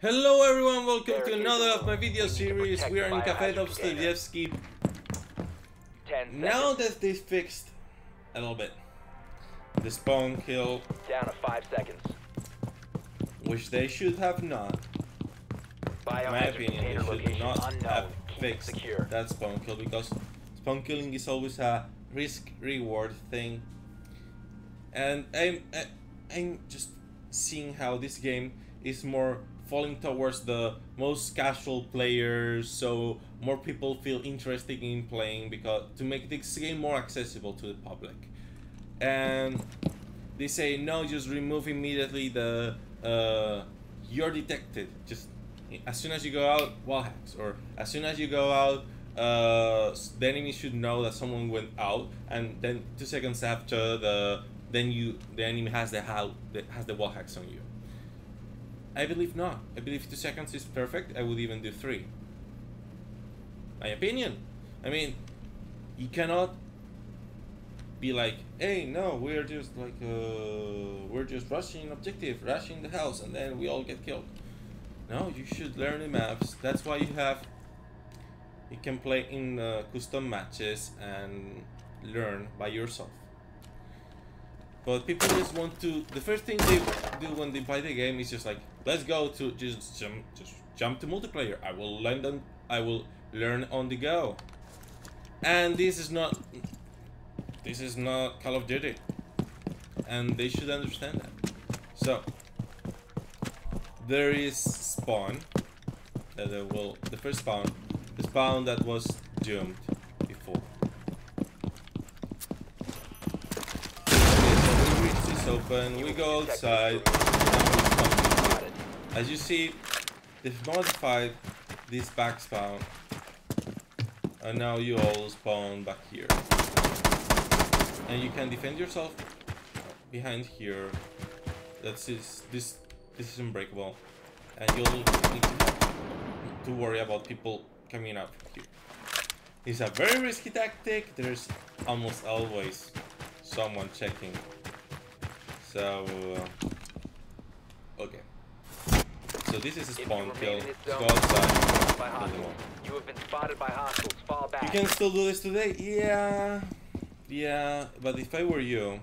Hello everyone, welcome to another of my video series. We are in KAFE Dostoyevsky. Now that they fixed a little bit the Spawnkill, down to 5 seconds, which they should have not. In my opinion, they should not have fixed that Spawnkill, because Spawnkilling is always a risk-reward thing. And I'm just seeing how this game is more falling towards the most casual players, so more people feel interested in playing, because to make this game more accessible to the public. And they say no, just remove immediately the you're detected. Just as soon as you go out, wall hacks, or as soon as you go out, the enemy should know that someone went out, and then 2 seconds after the enemy has the wall hacks on you. I believe not. I believe 2 seconds is perfect. I would even do 3. My opinion. I mean, you cannot be like, hey, no, we're just like we're just rushing objective, rushing the house, and then we all get killed. No, you should learn the maps. That's why you can play in custom matches and learn by yourself. But people just want to, the first thing they do when they buy the game is just like, let's go to just jump to multiplayer. I will learn on the go. And this is not Call of Duty. And they should understand that. So there is spawn that the first spawn, the spawn that was doomed before. Open, we go outside, and as you see, they've modified this back spawn, and now you all spawn back here, and you can defend yourself behind here. This is unbreakable, and you'll need to worry about people coming up here. It's a very risky tactic. There's almost always someone checking. So, okay. So this is a spawn kill. Let's go outside. You have been spotted by hostiles. Fall back. You can still do this today? Yeah. But if I were you,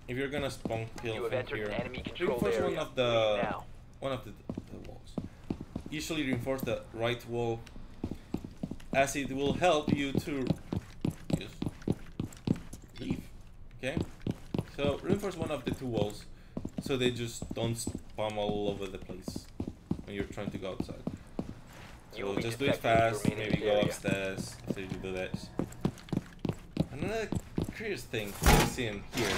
if you're gonna spawn kill from here, reinforce one of the walls. Usually reinforce the right wall, as it will help you to just leave. Okay. So reinforce one of the 2 walls, so they just don't spam all over the place when you're trying to go outside. So just do it fast, maybe go upstairs after you do this. Another curious thing I've seen here,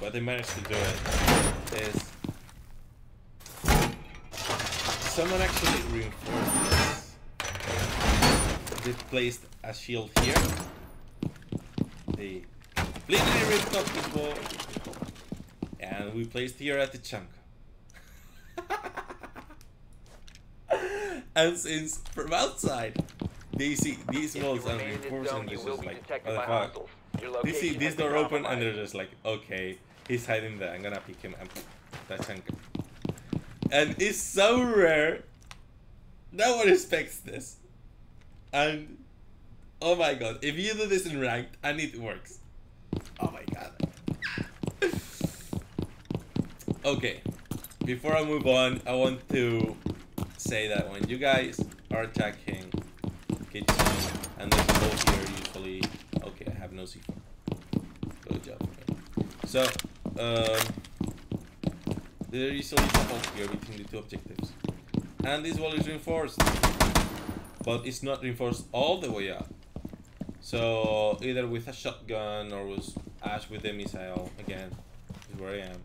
but I managed to do it, is someone actually reinforced this. They placed a shield here. They literally ripped up this wall, and we placed here at the chunk. And since from outside they see these walls and reinforced, and this is like, what the fuck? They see this door open and they're just like, okay, he's hiding there, I'm gonna pick him and that chunk. And it's so rare, no one expects this. And oh my god, if you do this in ranked and it works, oh my god. Okay, before I move on, I want to say that when you guys are attacking kitchen and there's a boat here, usually, okay, I have no C4. Good job. So, there usually is a hole here between the 2 objectives, and this wall is reinforced, but it's not reinforced all the way up. So either with a shotgun or with Ash with the missile, again, is where I am.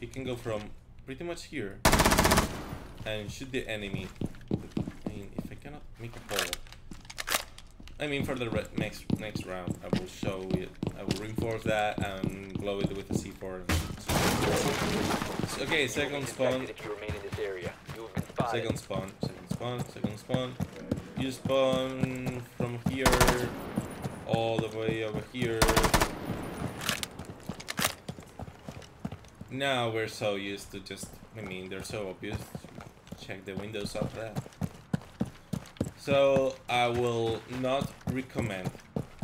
You can go from pretty much here and shoot the enemy. I mean, if I cannot make a hole, I mean, for the next round, I will show it. I will reinforce that and blow it with a C4. Okay, second spawn. Second spawn. You spawn from here all the way over here. now we're so used to just, I mean, they're so obvious. Check the windows up there. So I will not recommend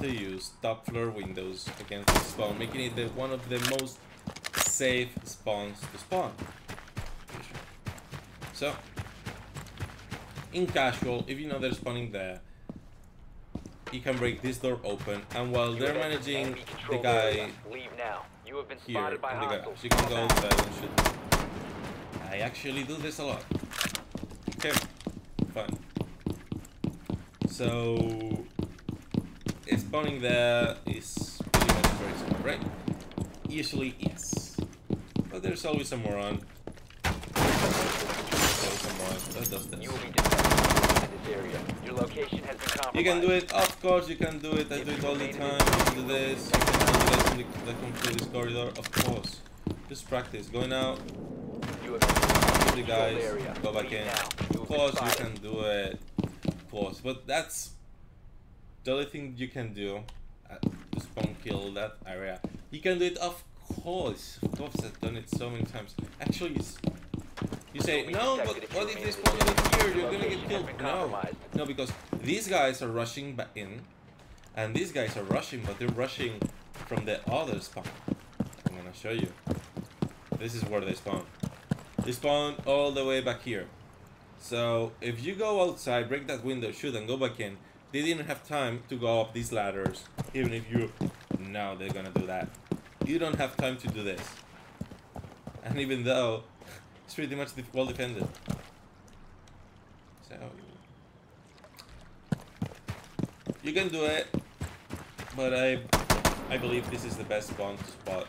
to use top floor windows against the spawn, making it one of the most safe spawns to spawn. So in casual, if you know they're spawning there, you can break this door open, and while they're managing the guy here in the garage, you can go inside and shoot him. I actually do this a lot. Okay, fine. So spawning there is pretty much very smart, right? Usually, yes. But there's always a moron. That does this. You will be detected in this area. Your location has been compromised. You can do it, of course you can do it. I do it all the time. You can do this. You can do this in the come through this corridor, of course. Just practice. Going out. The guys, go back in. Of course you can do it. Of course, but that's the only thing you can do to spawn kill that area. You can do it, of course. Of course, I've done it so many times. Actually, it's, you say, no, but what if they spawn over here? You're gonna get killed. No, because these guys are rushing back in, and these guys are rushing, but they're rushing from the other spawn. I'm gonna show you. This is where they spawn. They spawn all the way back here. So if you go outside, break that window, shoot, and go back in, they didn't have time to go up these ladders. Even if you know they're gonna do that, you don't have time to do this. And even though it's pretty much well defended. So you can do it, but I believe this is the best spawn to spot.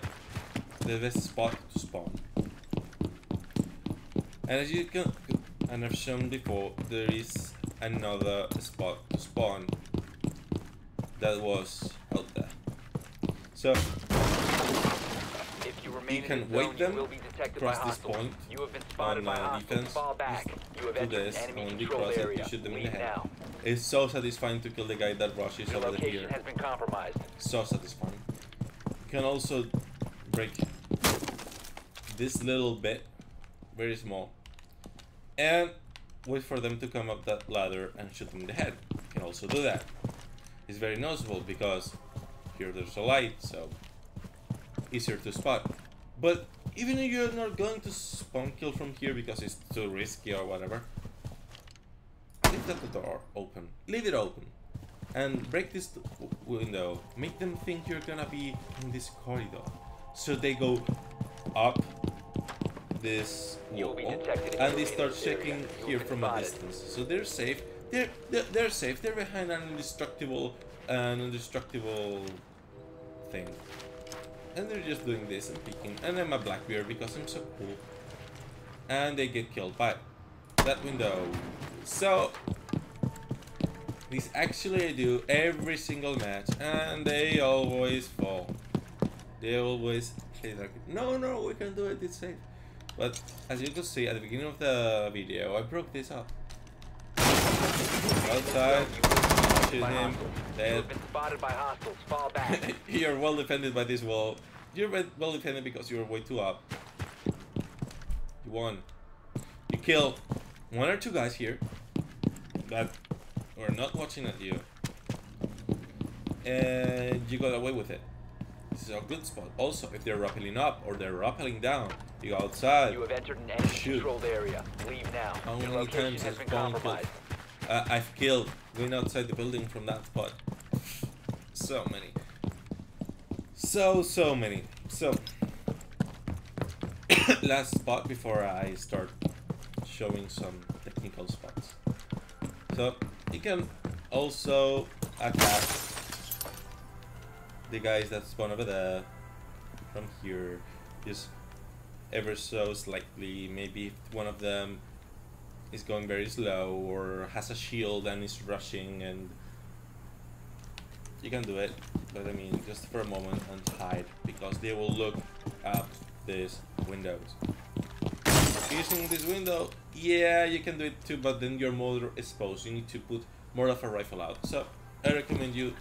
The best spot to spawn. And as you can, and I've shown before, there is another spot to spawn that was out there. So you can wait them across this point on defense. Just do this, only cross it, you shoot them in the head. It's so satisfying to kill the guy that rushes over here. So satisfying. You can also break this little bit, very small, and wait for them to come up that ladder and shoot them in the head. You can also do that. It's very noticeable because here there's a light, so easier to spot. But even if you're not going to spawn kill from here because it's too risky or whatever, leave that door open. Leave it open. And break this window. Make them think you're gonna be in this corridor. So they go up this wall and they start checking here from a distance. So they're safe. They're safe. They're behind an indestructible thing. And they're just doing this and peeking. And I'm a Blackbeard because I'm so cool. And they get killed by that window. So this actually I do every single match, and they always fall. They always say like, no, we can do it, it's safe. But as you can see at the beginning of the video, I broke this up. Outside, shoot him, dead. You're well defended by this wall. You're well defended because you're way too up. You won. You kill one or two guys here that were not watching at you, and you got away with it. This is a good spot. Also, if they're rappelling up or they're rappelling down, you go outside. You have entered an enemy-controlled area. Leave now. How many times has Spawnkill? I've killed going outside the building from that spot. So many. So many. So last spot before I start showing some technical spots. So you can also attack the guys that spawn over there from here, just ever so slightly. Maybe if one of them is going very slow or has a shield and is rushing, and you can do it, but I mean just for a moment and hide, because they will look at these windows. Using this window, yeah, you can do it too, but then your motor is exposed. You need to put more of a rifle out. So I recommend you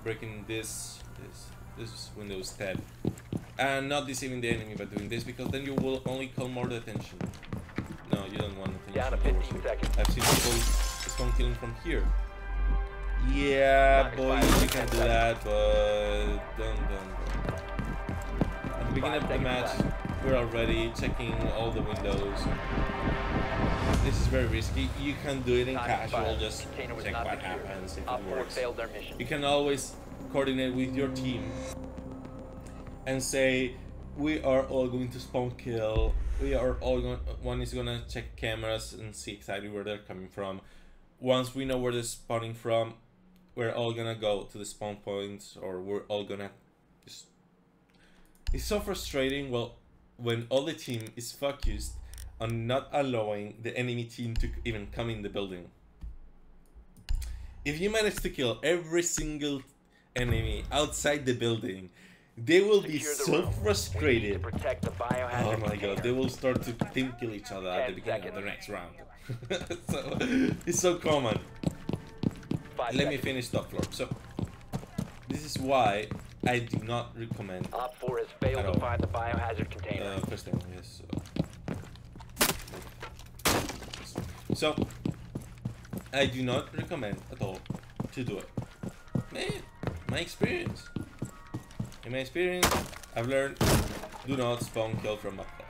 breaking this window instead. and not deceiving the enemy by doing this, because then you will only call more attention. No, you don't want attention. Down to 15 seconds. I've seen people spawn killing from here. Yeah, boys, you can do that, but don't. At the beginning of the match, we're already checking all the windows. This is very risky. You can do it in casual, just check what happens if it works. You can always coordinate with your team and say, we are all going to spawn kill. We are all going. One is gonna check cameras and see exactly where they're coming from. Once we know where they're spawning from, we're all gonna go to the spawn points, or we're all gonna just... It's so frustrating, well, when all the team is focused on not allowing the enemy team to even come in the building. If you manage to kill every single enemy outside the building, they will be so frustrated. Oh my god, they will start to team kill each other at the beginning of the next round. So, it's so common. Let me finish top floor. So, this is why I do not recommend. Op 4 has failed to find the biohazard container. First thing, yes. So, I do not recommend at all to do it. Man, my experience. In my experience, I've learned, do not spawn kill from up there.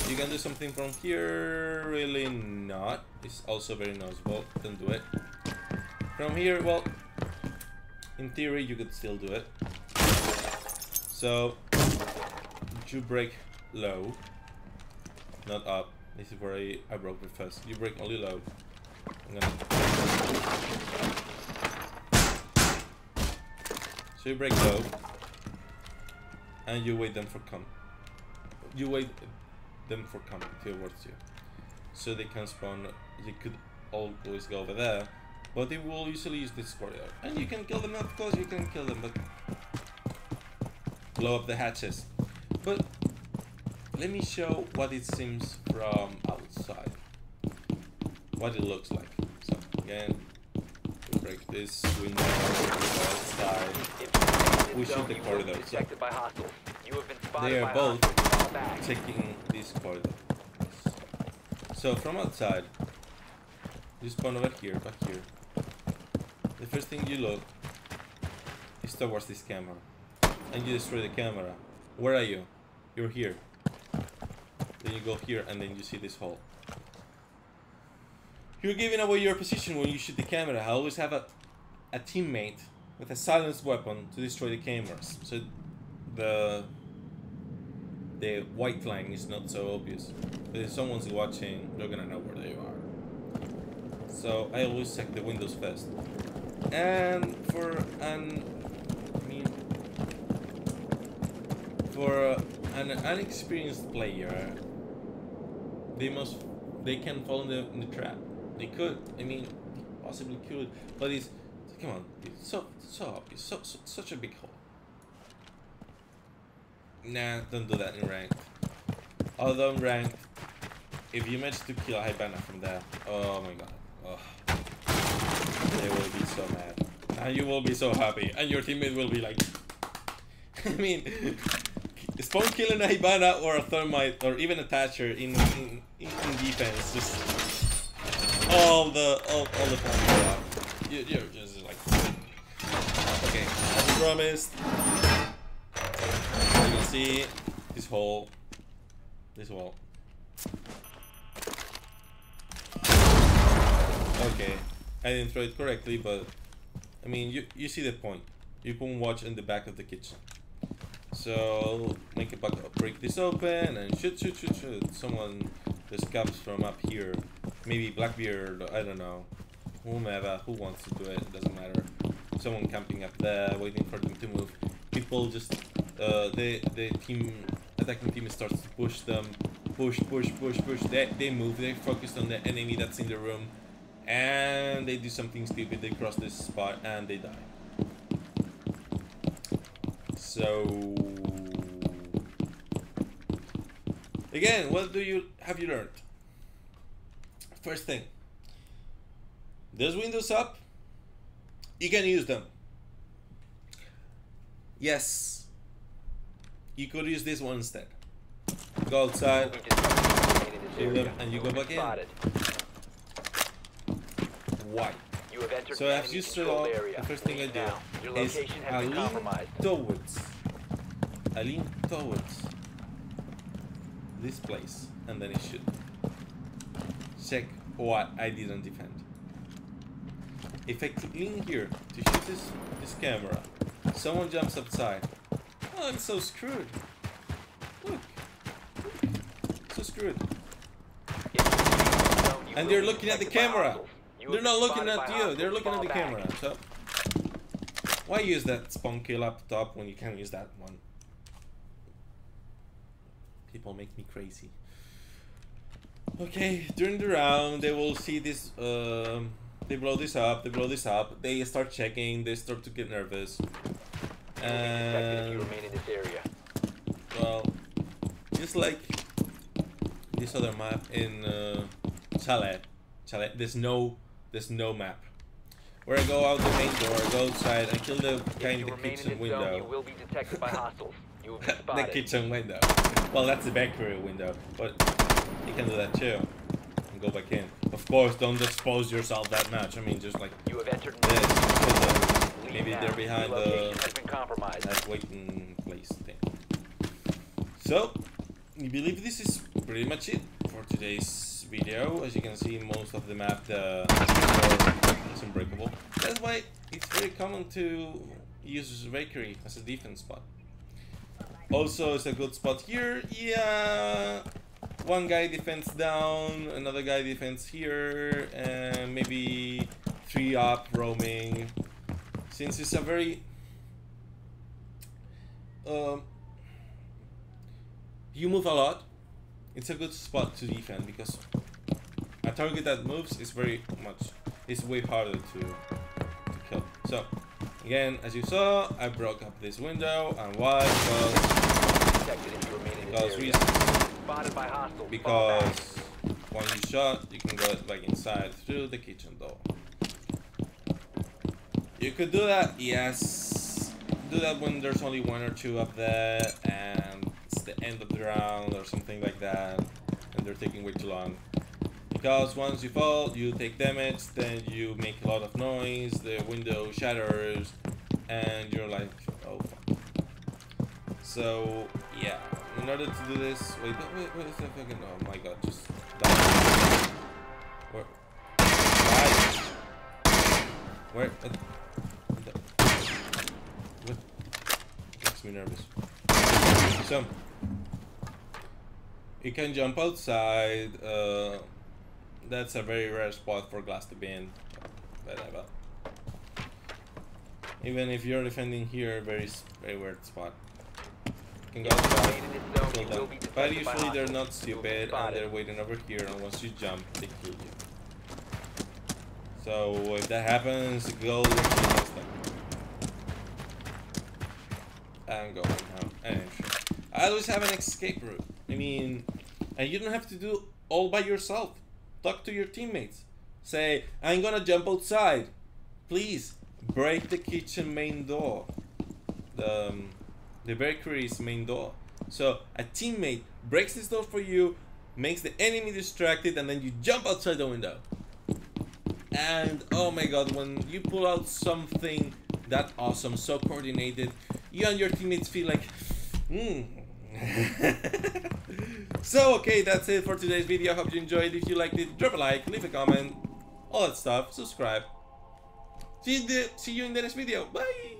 You can do something from here, really not. It's also very noticeable, don't do it. From here, well, in theory you could still do it. So, you break low, not up. This is where I broke it first. You break only low. So you break low, and you wait them for come. You wait them for coming towards you, so they can spawn. They could always go over there, but they will usually use this corridor, and you can kill them. Of course, you can kill them, but blow up the hatches. But let me show what it seems from outside, what it looks like. So again, we break this window outside. We shoot the corridor. So they are both checking this corridor. So from outside, you spawn over here, back here. The first thing you look is towards this camera, and you destroy the camera. Where are you? You're here. Then you go here, and then you see this hole. You're giving away your position when you shoot the camera. I always have a teammate with a silenced weapon to destroy the cameras, so the white line is not so obvious. But if someone's watching, they're gonna know where they are. So I always check the windows first. And for an unexperienced player, they can fall in the trap. They could, possibly could, but it's, come on, it's so obvious, such a big hole. Nah, don't do that in ranked. Although in ranked, if you manage to kill a Hibana from there, oh my god, they will be so mad, and you will be so happy, and your teammate will be like, spawn killing a Hibana or a thermite or even a Thatcher in defense, just all the fun. You're just like, okay, as promised. You can see this wall. Okay, I didn't throw it correctly, but you see the point. You can watch in the back of the kitchen. So make a break this open and shoot. Someone just comes from up here. Maybe Blackbeard, I don't know. Whomever, who wants to do it, it doesn't matter. Someone camping up there, waiting for them to move. People just, the attacking team starts to push them. Push. They move, they focus on the enemy that's in the room. And they do something stupid, they cross this spot and they die. So again, what have you learned? First thing, those windows up, you can use them. Yes, you could use this one instead. Go outside, kill them, and you go back in. Why? So as you saw, the first thing I do is I lean towards this place, and then it should check what I didn't defend. If I lean here to shoot this camera, someone jumps outside. Oh, I'm so screwed. Look. So screwed. And they're looking at the camera. They're not looking at you, they're looking at the camera. So why use that Spawnkill up top when you can use that one? People make me crazy. Okay, during the round they will see this, they blow this up, they start checking, they start to get nervous. And well, just like this other map in Chalet, there's no map. Where I go out the main door, go outside, and kill the guy in the kitchen window. You will be detected by hostiles. You will be The kitchen window. Well, that's the bakery window, but you can do that too. And go back in. Of course, don't expose yourself that much. I mean, just like you have entered this. Maybe they're behind that waiting place thing. So, I believe this is pretty much it for today's video. As you can see, most of the map is unbreakable. That's why it's very common to use bakery as a defense spot. Also, it's a good spot here. Yeah, one guy defends down, another guy defends here, and maybe 3 up roaming. Since it's a very you move a lot, it's a good spot to defend because a target that moves is way harder to kill. So again, as you saw, I broke up this window, and why? Because when you shot, you can go back inside through the kitchen door. You could do that, yes. Do that when there's only 1 or 2 up there and it's the end of the round or something like that, and they're taking way too long. Because once you fall, you take damage, then you make a lot of noise, the window shatters, and you're like, oh fuck. So yeah, in order to do this, wait is that fucking, oh my god, just die. Where? Die. Where? What? Makes me nervous. So you can jump outside. That's a very rare spot for glass to be in. Whatever. Even if you're defending here, very weird spot. You can go outside, kill them. But usually they're not stupid and they're waiting over here, and once you jump, they kill you. So if that happens, go against them. And go now. And I always have an escape route. I mean, and you don't have to do all by yourself. Talk to your teammates. Say, I'm gonna jump outside. Please break the kitchen main door. The bakery's main door. So a teammate breaks this door for you, makes the enemy distracted, and then you jump outside the window. And oh my god, when you pull out something that awesome, so coordinated, you and your teammates feel like, So okay, that's it for today's video. I hope you enjoyed. If you liked it, drop a like, leave a comment, all that stuff, subscribe. See you in the next video. Bye.